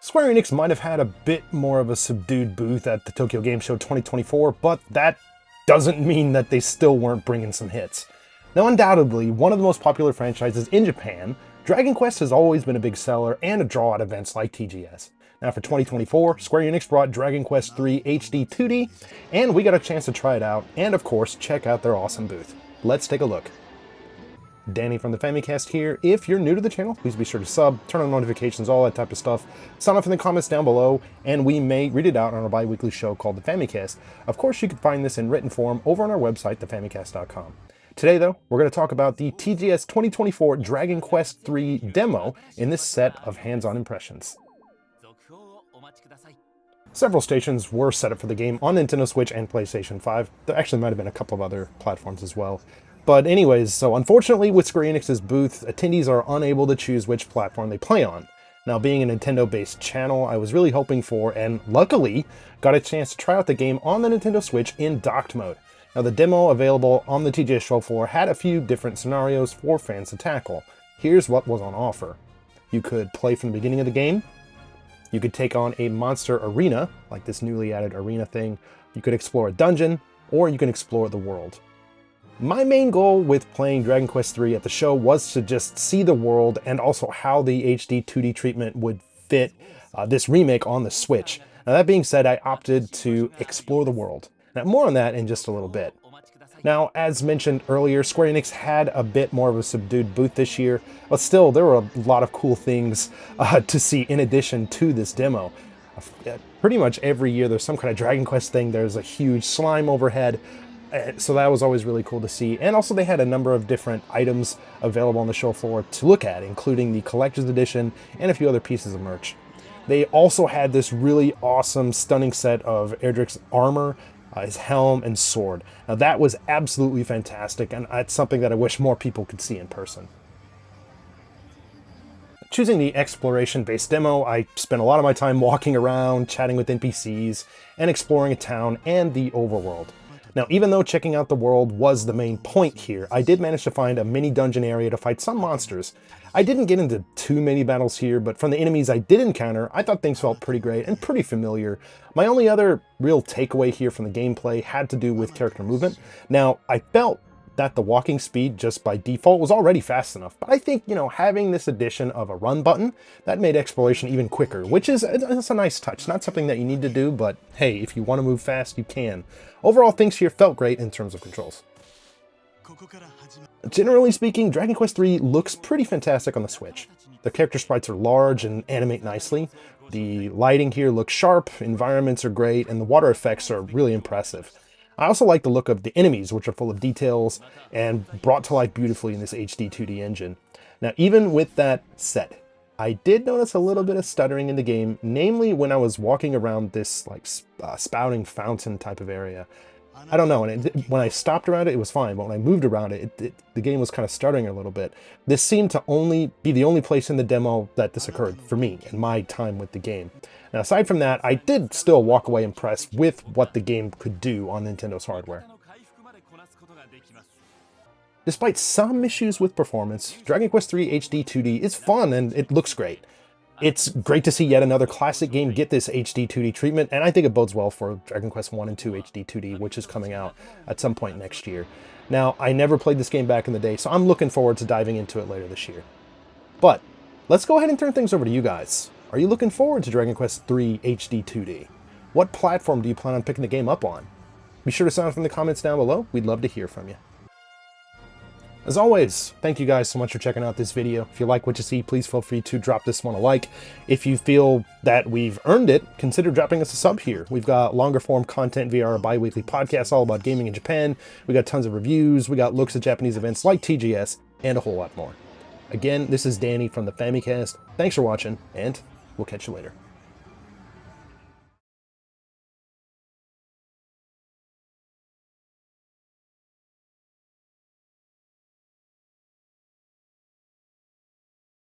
Square Enix might have had a bit more of a subdued booth at the Tokyo Game Show 2024, but that doesn't mean that they still weren't bringing some hits. Now, undoubtedly, one of the most popular franchises in Japan, Dragon Quest has always been a big seller and a draw at events like TGS. Now for 2024, Square Enix brought Dragon Quest III HD-2D, and we got a chance to try it out, and of course, check out their awesome booth. Let's take a look. Danny from the Famicast here. If you're new to the channel, please be sure to sub, turn on notifications, all that type of stuff. Sign off in the comments down below, and we may read it out on our bi-weekly show called the Famicast. Of course, you can find this in written form over on our website, thefamicast.com. Today, though, we're going to talk about the TGS 2024 Dragon Quest III demo in this set of hands-on impressions. Several stations were set up for the game on Nintendo Switch and PlayStation 5. There actually might have been a couple of other platforms as well. But anyways, so unfortunately with Square Enix's booth, attendees are unable to choose which platform they play on. Now, being a Nintendo-based channel, I was really hoping for, and luckily, got a chance to try out the game on the Nintendo Switch in docked mode. Now, the demo available on the TGS show floor had a few different scenarios for fans to tackle. Here's what was on offer. You could play from the beginning of the game. You could take on a monster arena, like this newly added arena thing. You could explore a dungeon, or you can explore the world. My main goal with playing Dragon Quest III at the show was to just see the world and also how the HD-2D treatment would fit this remake on the Switch. Now, that being said, I opted to explore the world. Now, more on that in just a little bit. Now, as mentioned earlier, Square Enix had a bit more of a subdued booth this year, but still, there were a lot of cool things to see in addition to this demo. Pretty much every year there's some kind of Dragon Quest thing. There's a huge slime overhead, so that was always really cool to see. And also they had a number of different items available on the show floor to look at, including the Collector's Edition and a few other pieces of merch. They also had this really awesome, stunning set of Erdrick's armor, his helm, and sword. Now that was absolutely fantastic, and it's something that I wish more people could see in person. Choosing the exploration-based demo, I spent a lot of my time walking around, chatting with NPCs, and exploring a town and the overworld. Now, even though checking out the world was the main point here, I did manage to find a mini dungeon area to fight some monsters. I didn't get into too many battles here, but from the enemies I did encounter, I thought things felt pretty great and pretty familiar. My only other real takeaway here from the gameplay had to do with character movement. Now, I felt that the walking speed just by default was already fast enough, but I think, having this addition of a run button, that made exploration even quicker, which is it's a nice touch. Not something that you need to do, but hey, if you want to move fast, you can. Overall, things here felt great in terms of controls. Generally speaking, Dragon Quest III looks pretty fantastic on the Switch. The character sprites are large and animate nicely. The lighting here looks sharp, environments are great, and the water effects are really impressive. I also like the look of the enemies, which are full of details and brought to life beautifully in this HD-2D engine. Now, even with that set, I did notice a little bit of stuttering in the game, namely when I was walking around this spouting fountain type of area. I don't know, and when I stopped around it, it was fine, but when I moved around it, the game was kind of stuttering a little bit. This seemed to only be the only place in the demo that this occurred for me in my time with the game. Now, aside from that, I did still walk away impressed with what the game could do on Nintendo's hardware. Despite some issues with performance, Dragon Quest III HD-2D is fun and it looks great. It's great to see yet another classic game get this HD-2D treatment, and I think it bodes well for Dragon Quest I and II HD-2D, which is coming out at some point next year. Now, I never played this game back in the day, so I'm looking forward to diving into it later this year. But let's go ahead and turn things over to you guys. Are you looking forward to Dragon Quest III HD-2D? What platform do you plan on picking the game up on? Be sure to sign up in the comments down below. We'd love to hear from you. As always, thank you guys so much for checking out this video. If you like what you see, please feel free to drop this one a like. If you feel that we've earned it, consider dropping us a sub here. We've got longer form content via our bi-weekly podcast all about gaming in Japan. We got tons of reviews. We got looks at Japanese events like TGS and a whole lot more. Again, this is Danny from the Famicast. Thanks for watching, and we'll catch you later.